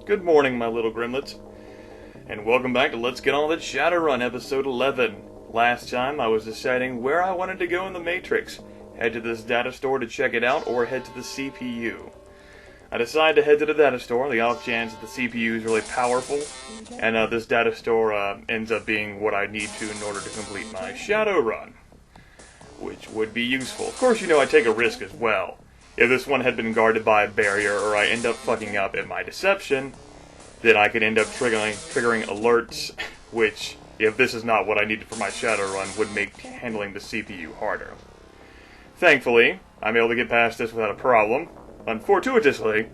Good morning, my little grimlets, and welcome back to Let's Get On With It Shadowrun, episode 11. Last time, I was deciding where I wanted to go in the Matrix. Head to this data store to check it out, or head to the CPU. I decided to head to the data store, the off chance that the CPU is really powerful, and this data store ends up being what I need to in order to complete my Shadowrun, which would be useful. Of course, you know I take a risk as well. If this one had been guarded by a barrier, or I end up fucking up at my deception, then I could end up triggering alerts, which, if this is not what I needed for my Shadowrun, would make handling the CPU harder. Thankfully, I'm able to get past this without a problem. Unfortuitously,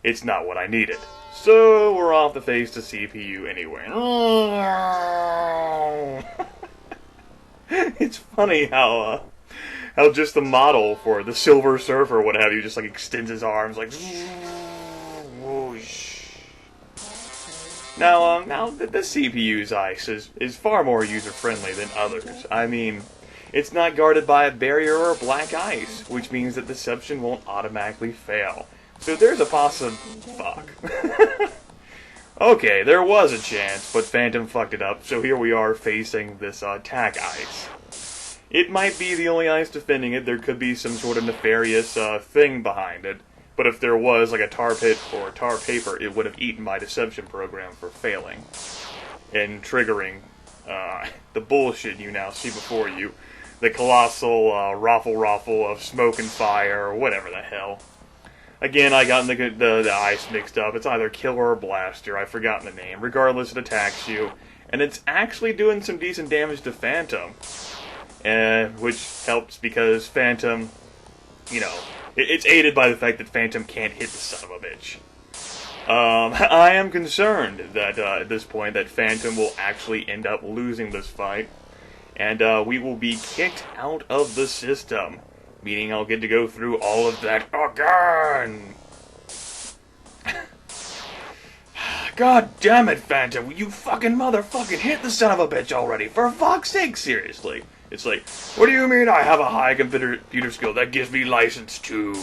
it's not what I needed. So, we're off to face the CPU anyway. It's funny how just the model for the Silver Surfer, or what have you, just like extends his arms like whoosh. Now the CPU's ice is far more user-friendly than others. I mean, it's not guarded by a barrier or black ice, which means that deception won't automatically fail. So there's a fuck. Okay, there was a chance, but Phantom fucked it up, so here we are facing this attack ice. It might be the only ice defending it. There could be some sort of nefarious thing behind it. But if there was, like a tar pit or tar paper, it would have eaten my deception program for failing. And triggering the bullshit you now see before you. The colossal raffle of smoke and fire, or whatever the hell. Again, I got the ice mixed up. It's either killer or blaster. I've forgotten the name. Regardless, it attacks you. And it's actually doing some decent damage to Phantom. Which helps because Phantom, you know, it's aided by the fact that Phantom can't hit the son of a bitch. I am concerned that at this point that Phantom will actually end up losing this fight, and we will be kicked out of the system, meaning I'll get to go through all of that again. God damn it, Phantom! You fucking motherfucking hit the son of a bitch already! For fuck's sake, seriously! It's like, what do you mean I have a high computer skill that gives me license to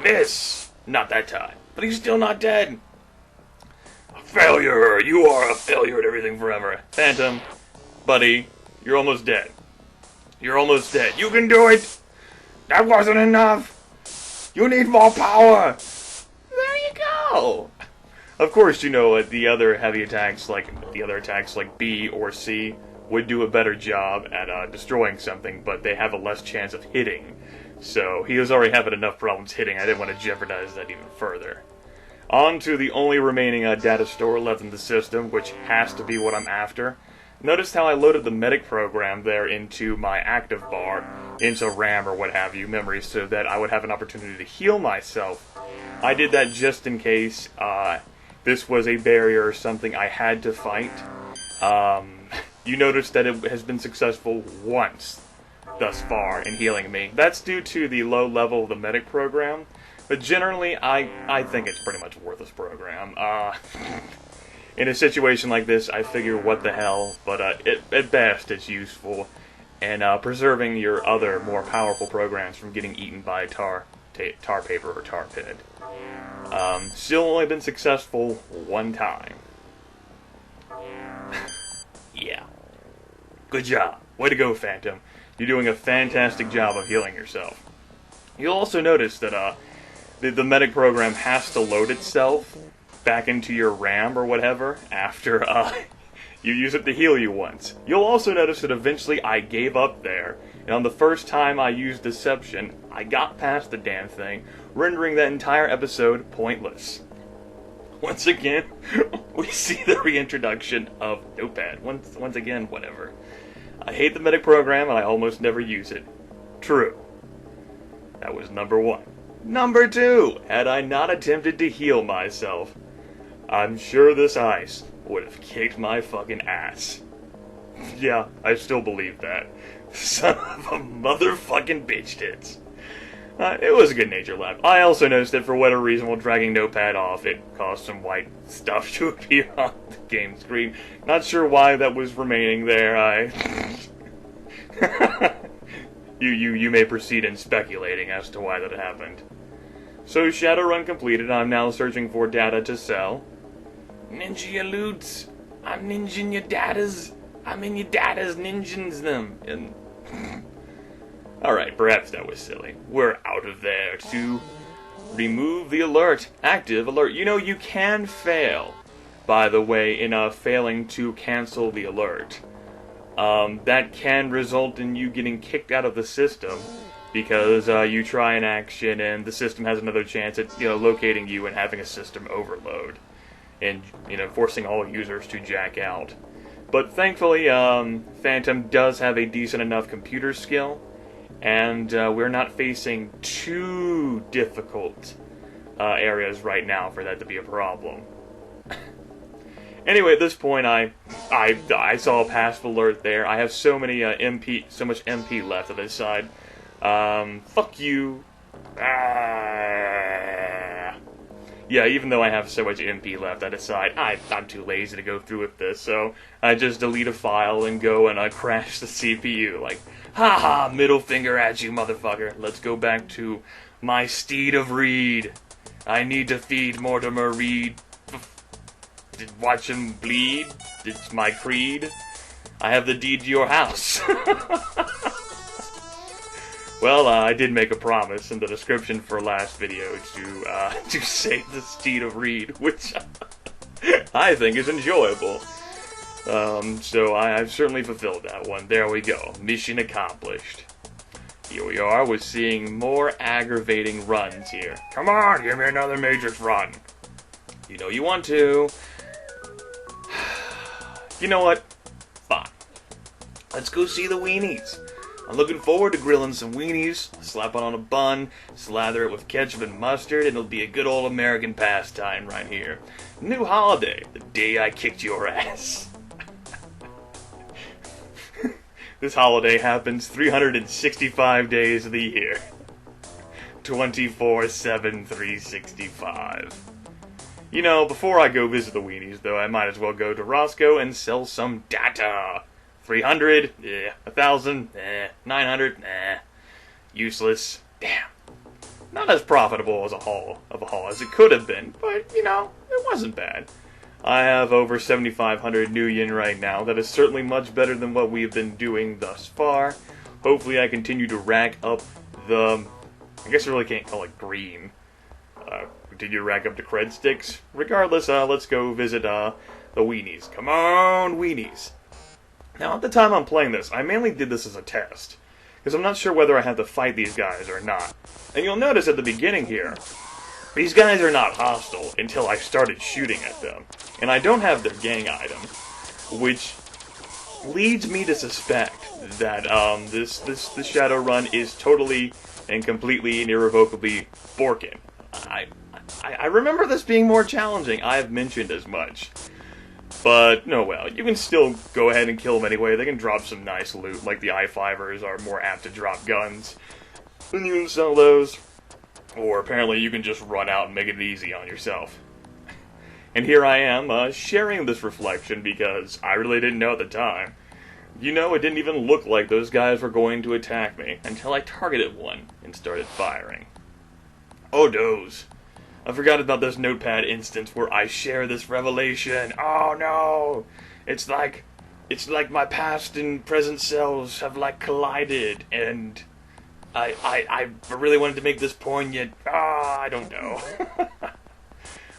miss? Not that time. But he's still not dead. A failure! You are a failure at everything forever. Phantom, buddy, you're almost dead. You're almost dead. You can do it! That wasn't enough! You need more power! There you go! Of course, you know, the other heavy attacks, like B or C, would do a better job at destroying something, but they have a less chance of hitting. So he was already having enough problems hitting. I didn't want to jeopardize that even further. On to the only remaining data store left in the system, which has to be what I'm after. Notice how I loaded the medic program there into my active bar, into RAM or what have you, memory, so that I would have an opportunity to heal myself. I did that just in case this was a barrier or something I had to fight. You notice that it has been successful once thus far in healing me. That's due to the low level of the medic program, but generally I think it's pretty much a worthless program. In a situation like this, I figure what the hell, but at best it's useful, and preserving your other more powerful programs from getting eaten by tar paper or tar pit. Still only been successful one time. Yeah. Good job. Way to go, Phantom. You're doing a fantastic job of healing yourself. You'll also notice that the medic program has to load itself back into your RAM or whatever after you use it to heal you once. You'll also notice that eventually I gave up there, and on the first time I used Deception, I got past the damn thing, rendering that entire episode pointless. Once again, we see the reintroduction of Notepad. Once again, whatever. I hate the medic program and I almost never use it. True. That was number one. Number two, had I not attempted to heal myself, I'm sure this ice would have kicked my fucking ass. Yeah, I still believe that. Son of a motherfucking bitch tits. It was a good-natured laugh. I also noticed that for whatever reason, while dragging Notepad off, it caused some white stuff to appear on the game screen. Not sure why that was remaining there. You may proceed in speculating as to why that happened. So Shadowrun completed. I'm now searching for data to sell. Ninja your loots. I'm ninjing your datas. I'm in your datas ninjins them. And alright, perhaps that was silly. We're out of there to remove the alert. Active alert. You know, you can fail, by the way, in failing to cancel the alert. That can result in you getting kicked out of the system because you try an action and the system has another chance at, locating you and having a system overload and, forcing all users to jack out. But thankfully, Phantom does have a decent enough computer skill, and we're not facing too difficult areas right now for that to be a problem. Anyway, at this point, I saw a passive alert there. I have so much MP left on this side. Fuck you. Yeah, even though I have so much MP left, I decide I'm too lazy to go through with this, so I just delete a file and go and crash the CPU. Like, haha, middle finger at you, motherfucker. Let's go back to my steed of Reed. I need to feed Mortimer Reed. Watch him bleed. It's my creed. I have the deed to your house. Well, I did make a promise in the description for last video to save the steed of Reed, which I think is enjoyable. So I've certainly fulfilled that one. There we go. Mission accomplished. Here we are. We're seeing more aggravating runs here. Come on, give me another Matrix run. You know you want to. You know what? Fine. Let's go see the weenies. I'm looking forward to grilling some weenies, slap it on a bun, slather it with ketchup and mustard, and it'll be a good old American pastime right here. New holiday, the day I kicked your ass. This holiday happens 365 days of the year. 24/7, 365. You know, before I go visit the weenies, though, I might as well go to Roscoe and sell some data. 300, 1,000, 900, useless. Damn. Not as profitable as a haul as it could have been, but, it wasn't bad. I have over 7,500 new yen right now. That is certainly much better than what we've been doing thus far. Hopefully I continue to rack up I guess I really can't call it green. Continue to rack up the cred sticks. Regardless, let's go visit the weenies. Come on, weenies. Now, at the time I'm playing this, I mainly did this as a test, because I'm not sure whether I have to fight these guys or not. And you'll notice at the beginning here, these guys are not hostile until I started shooting at them. And I don't have their gang item, which leads me to suspect that this Shadowrun is totally and completely and irrevocably borkin. I remember this being more challenging. I have mentioned as much. But, no, well, you can still go ahead and kill them anyway. They can drop some nice loot, like the I-5ers are more apt to drop guns. And you can sell those. Or apparently you can just run out and make it easy on yourself. And here I am, sharing this reflection because I really didn't know at the time. It didn't even look like those guys were going to attack me until I targeted one and started firing. Oh, does. I forgot about this notepad instance where I share this revelation. Oh no! It's like my past and present selves have collided, and I really wanted to make this poignant. I don't know.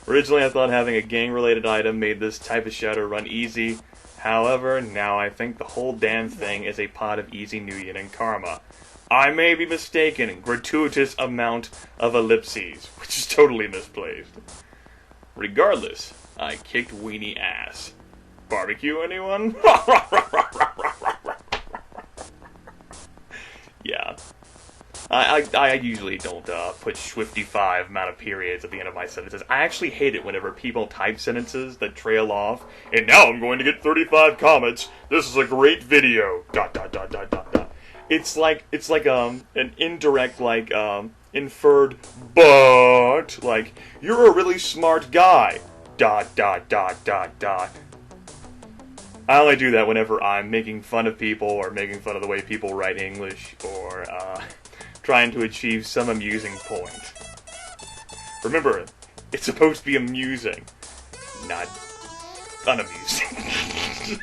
Originally I thought having a gang-related item made this type of Shadowrun easy. However, now I think the whole damn thing is a pot of easy new yen and karma. I may be mistaken, gratuitous amount of ellipses, which is totally misplaced. Regardless, I kicked weenie ass. Barbecue, anyone? Yeah. I usually don't put Swifty5 amount of periods at the end of my sentences. I actually hate it whenever people type sentences that trail off. And now I'm going to get 35 comments. This is a great video. ... It's like an indirect, inferred, but, you're a really smart guy. ... I only do that whenever I'm making fun of people, or making fun of the way people write English, or, trying to achieve some amusing point. Remember, it's supposed to be amusing, not unamusing.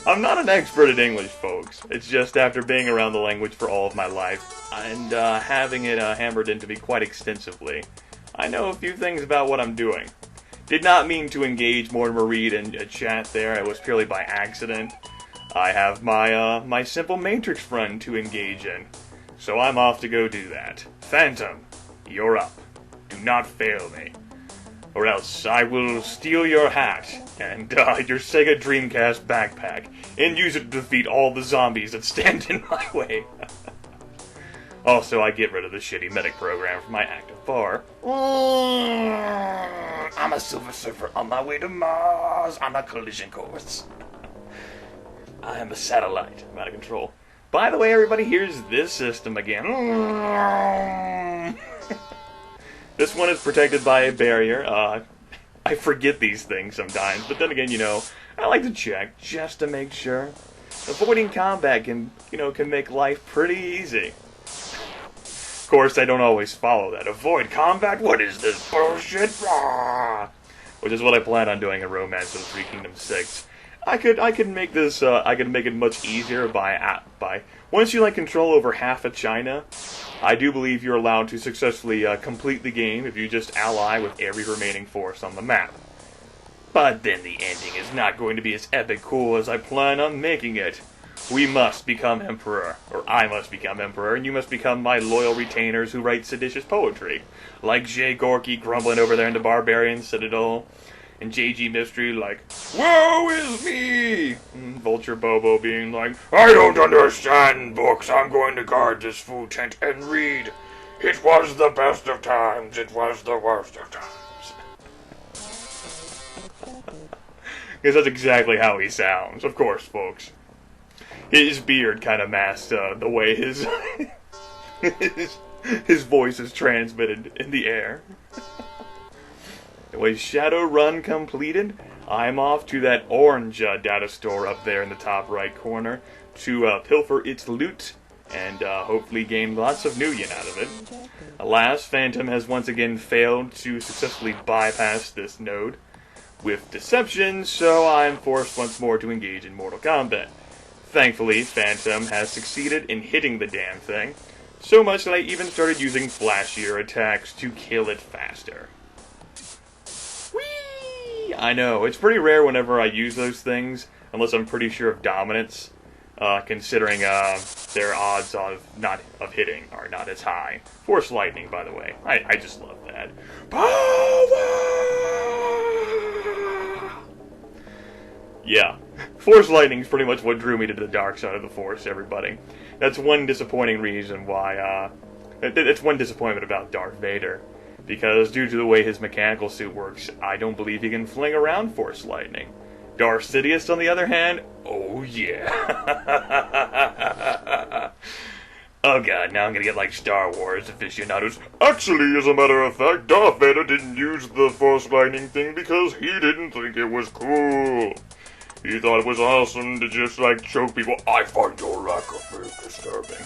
I'm not an expert at English, folks. It's just after being around the language for all of my life, and having it hammered into me quite extensively, I know a few things about what I'm doing. Did not mean to engage Mortimer Reed in a chat there. It was purely by accident. I have my my simple Matrix friend to engage in, so I'm off to go do that. Phantom, you're up. Do not fail me, or else I will steal your hat and your Sega Dreamcast backpack and use it to defeat all the zombies that stand in my way. Also, I get rid of the shitty medic program from my active bar. I'm a Silver Surfer on my way to Mars on a collision course. I am a satellite. I'm out of control. By the way, everybody, here's this system again. This one is protected by a barrier. I forget these things sometimes, but then again, you know, I like to check just to make sure. Avoiding combat can make life pretty easy. Of course, I don't always follow that. Avoid combat? What is this bullshit? Which is what I plan on doing in Romance of the Three Kingdoms 6. I could make this. I could make it much easier by once you control over half of China. I do believe you're allowed to successfully complete the game if you just ally with every remaining force on the map. But then the ending is not going to be as epic cool as I plan on making it. We must become Emperor, or I must become Emperor, and you must become my loyal retainers who write seditious poetry, like Jay Gorky grumbling over there in the Barbarian Citadel, and JG Mystery like, woe is me! And Vulture Bobo being like, I don't understand books, I'm going to guard this food tent and read. It was the best of times, it was the worst of times. Because that's exactly how he sounds, of course, folks. His beard kind of masks the way his his voice is transmitted in the air. Anyway, Shadowrun completed. I'm off to that orange data store up there in the top right corner to pilfer its loot and hopefully gain lots of Nuyen out of it. Alas, Phantom has once again failed to successfully bypass this node with deception, so I'm forced once more to engage in Mortal Kombat. Thankfully, Phantom has succeeded in hitting the damn thing, so much that I even started using flashier attacks to kill it faster. Whee! I know, it's pretty rare whenever I use those things, unless I'm pretty sure of dominance, considering their odds of hitting are not as high. Force Lightning, by the way. I just love that. Power! Yeah. Force Lightning is pretty much what drew me to the dark side of the Force, everybody. That's one disappointing reason why, it's one disappointment about Darth Vader. Because due to the way his mechanical suit works, I don't believe he can fling around Force Lightning. Darth Sidious, on the other hand, oh yeah. Oh god, now I'm gonna get like Star Wars aficionados. Actually, as a matter of fact, Darth Vader didn't use the Force Lightning thing because he didn't think it was cool. He thought it was awesome to just, choke people. I find your lack of faith disturbing.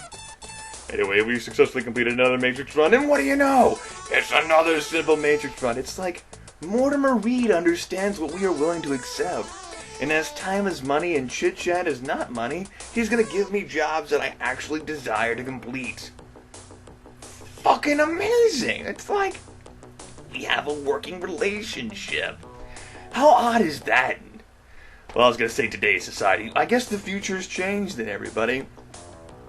Anyway, we successfully completed another Matrix run, and what do you know? It's another simple Matrix run. It's like Mortimer Reed understands what we are willing to accept. And as time is money and chit-chat is not money, he's gonna give me jobs that I actually desire to complete. Fucking amazing! It's like we have a working relationship. How odd is that? Well, I was going to say today's society. I guess the future's changed then, everybody.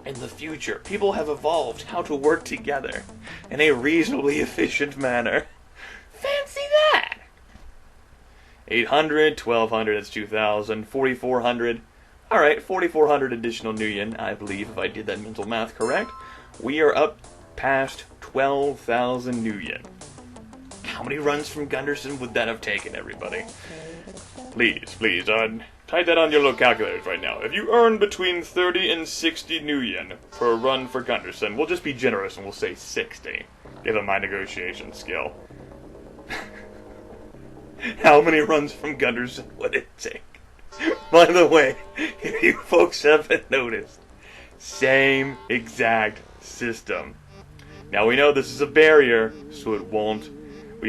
In the future, people have evolved how to work together in a reasonably efficient manner. Fancy that! 800, 1200, that's 2000, 4400. Alright, 4400 additional Nuyen, I believe, if I did that mental math correct. We are up past 12,000 Nuyen. How many runs from Gunderson would that have taken, everybody? Please, type that on your little calculators right now. If you earn between 30 and 60 Nuyen per run for Gunderson, we'll just be generous and we'll say 60, given my negotiation skill. How many runs from Gunderson would it take? By the way, if you folks haven't noticed, same exact system. Now we know this is a barrier, so it won't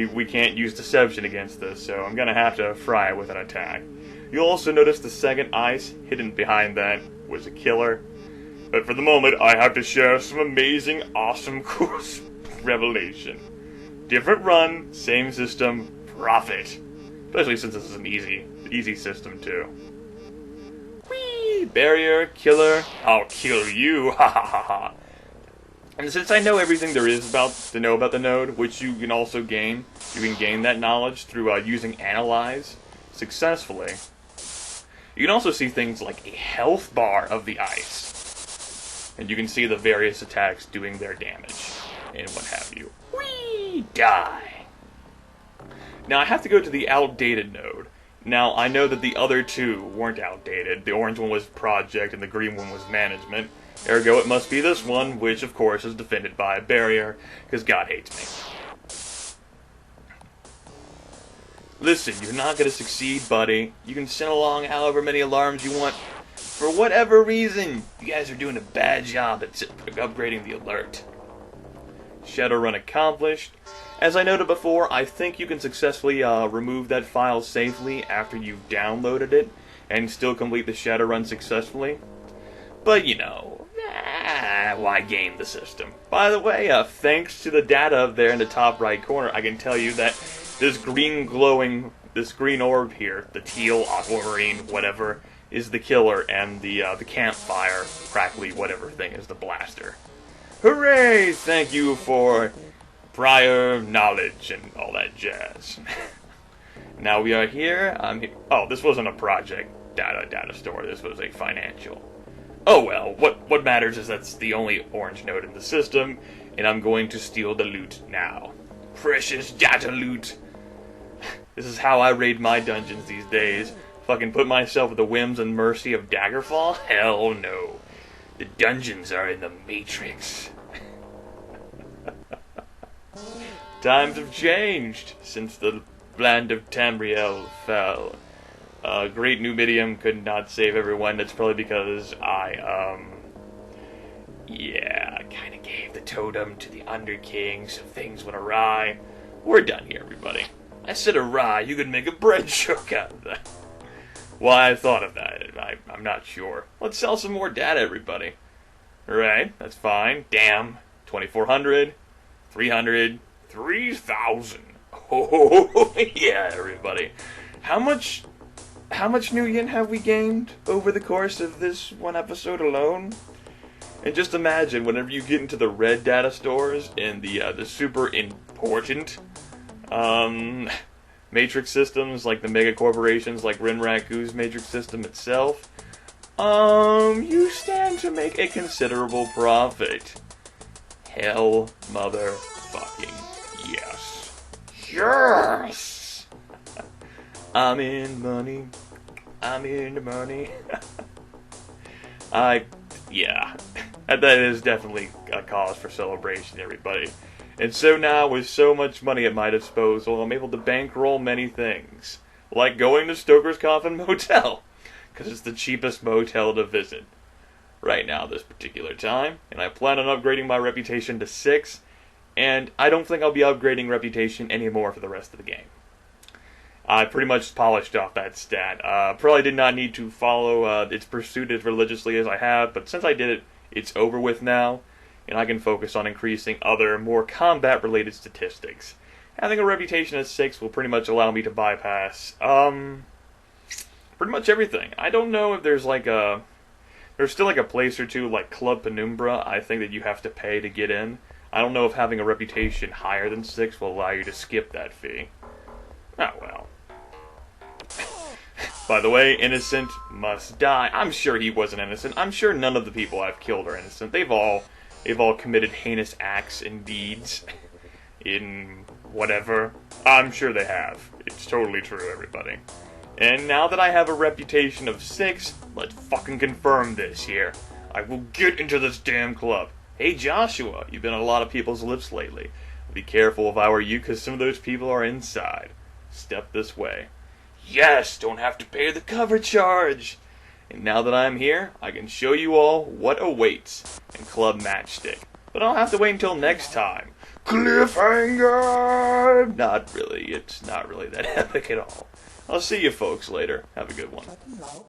we can't use deception against this, so I'm gonna have to fry it with an attack. You'll also notice the second ice hidden behind that was a killer. But for the moment, I have to share some amazing, awesome course revelation. Different run, same system, profit. Especially since this is an easy system too. Whee! Barrier, killer, I'll kill you, ha ha ha ha. And since I know everything there is to know about the node, which you can also gain, you can gain that knowledge through using Analyze successfully. You can also see things like a health bar of the ice. And you can see the various attacks doing their damage, and what have you. Whee! Die! Now I have to go to the outdated node. Now I know that the other two weren't outdated. The orange one was project and the green one was management. Ergo it must be this one, which of course is defended by a barrier, because God hates me. Listen, you're not going to succeed, buddy. You can send along however many alarms you want. For whatever reason, you guys are doing a bad job at upgrading the alert. Shadowrun accomplished. As I noted before, I think you can successfully remove that file safely after you've downloaded it, and still complete the Shadowrun successfully. But, you know, why game the system? By the way, thanks to the data up there in the top right corner, I can tell you that this green orb here, the teal, aquamarine, whatever, is the killer, and the campfire, crackly, whatever thing is the blaster. Hooray! Thank you for prior knowledge and all that jazz. Now we are here. Oh, this wasn't a project data store. This was a financial. Oh well, what matters is that's the only orange node in the system, and I'm going to steal the loot now. Precious data loot. This is how I raid my dungeons these days. Fucking put myself at the whims and mercy of Daggerfall? Hell no. The dungeons are in the Matrix. Times have changed since the land of Tamriel fell. Great Numidium could not save everyone. That's probably because I kinda gave the totem to the Underking, so things went awry. We're done here, everybody. I said awry, you could make a bread joke out of that. Why I thought of that, I'm not sure. Let's sell some more data, everybody. Alright, that's fine. Damn. 2,400, 300, 3,000. Oh, yeah, everybody. How much new yen have we gained over the course of this one episode alone? And just imagine, whenever you get into the red data stores and the super important matrix systems, like the mega corporations like Rinraku's matrix system itself, you stand to make a considerable profit. Hell motherfucking yes. Yes! I'm in money. I'm in the money. Yeah. That is definitely a cause for celebration, everybody. And so now, with so much money at my disposal, I'm able to bankroll many things. Like going to Stoker's Coffin Motel, because it's the cheapest motel to visit right now this particular time. And I plan on upgrading my reputation to 6, and I don't think I'll be upgrading reputation anymore for the rest of the game. I pretty much polished off that stat. Probably did not need to follow its pursuit as religiously as I have, but since I did it, it's over with now, and I can focus on increasing other, more combat-related statistics. Having a reputation at 6 will pretty much allow me to bypass, pretty much everything. I don't know if there's there's still like a place or two, like Club Penumbra, I think that you have to pay to get in. I don't know if having a reputation higher than 6 will allow you to skip that fee. Oh well. By the way, innocent must die. I'm sure he wasn't innocent. I'm sure none of the people I've killed are innocent. They've all committed heinous acts and deeds in whatever. I'm sure they have. It's totally true, everybody. And now that I have a reputation of 6, let's fucking confirm this here. I will get into this damn club. Hey Joshua, you've been on a lot of people's lips lately. Be careful if I were you, because some of those people are inside. Step this way. Yes, don't have to pay the cover charge. And now that I'm here, I can show you all what awaits in Club Matchstick. But I'll have to wait until next time, Cliffhanger! Not really. It's not really that epic at all. I'll see you folks later. Have a good one.